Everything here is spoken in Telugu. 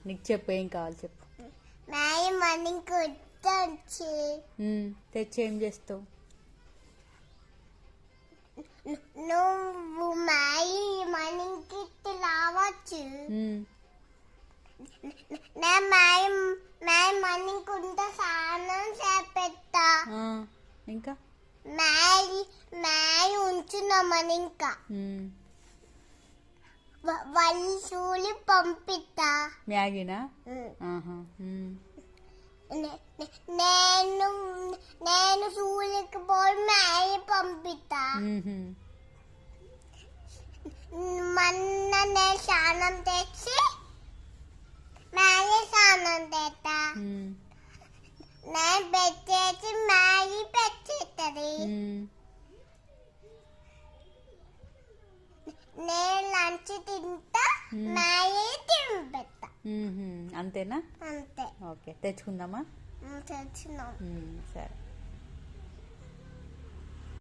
నీకు చెప్పు, ఏం కావాలి చెప్పు. తెచ్చి ఏం చేస్తావు? నువ్వు మనకి రావచ్చు. మనకుంటే స్నానం చేపెట్టా. ఇంకా ఉంచున్నామని ఇంకా వాళ్ళు సూలి పంపిస్తా. మ్యాగీనా? నేను సూలికి పోయి మ్యాగీ పంపిస్తా. మొన్న నేను స్నానం తెచ్చి మ్యాగీ స్నానం తెస్తా. నేను పెట్టేసి మ్యాగీ పెట్టేస్తుంది. నేను లంచ్ తింటా, మ్యాగీ తినిపెడతా. అంతేనా? అంతే. ఓకే, తెచ్చుకుందామా? తెచ్చున్నాం. సరే.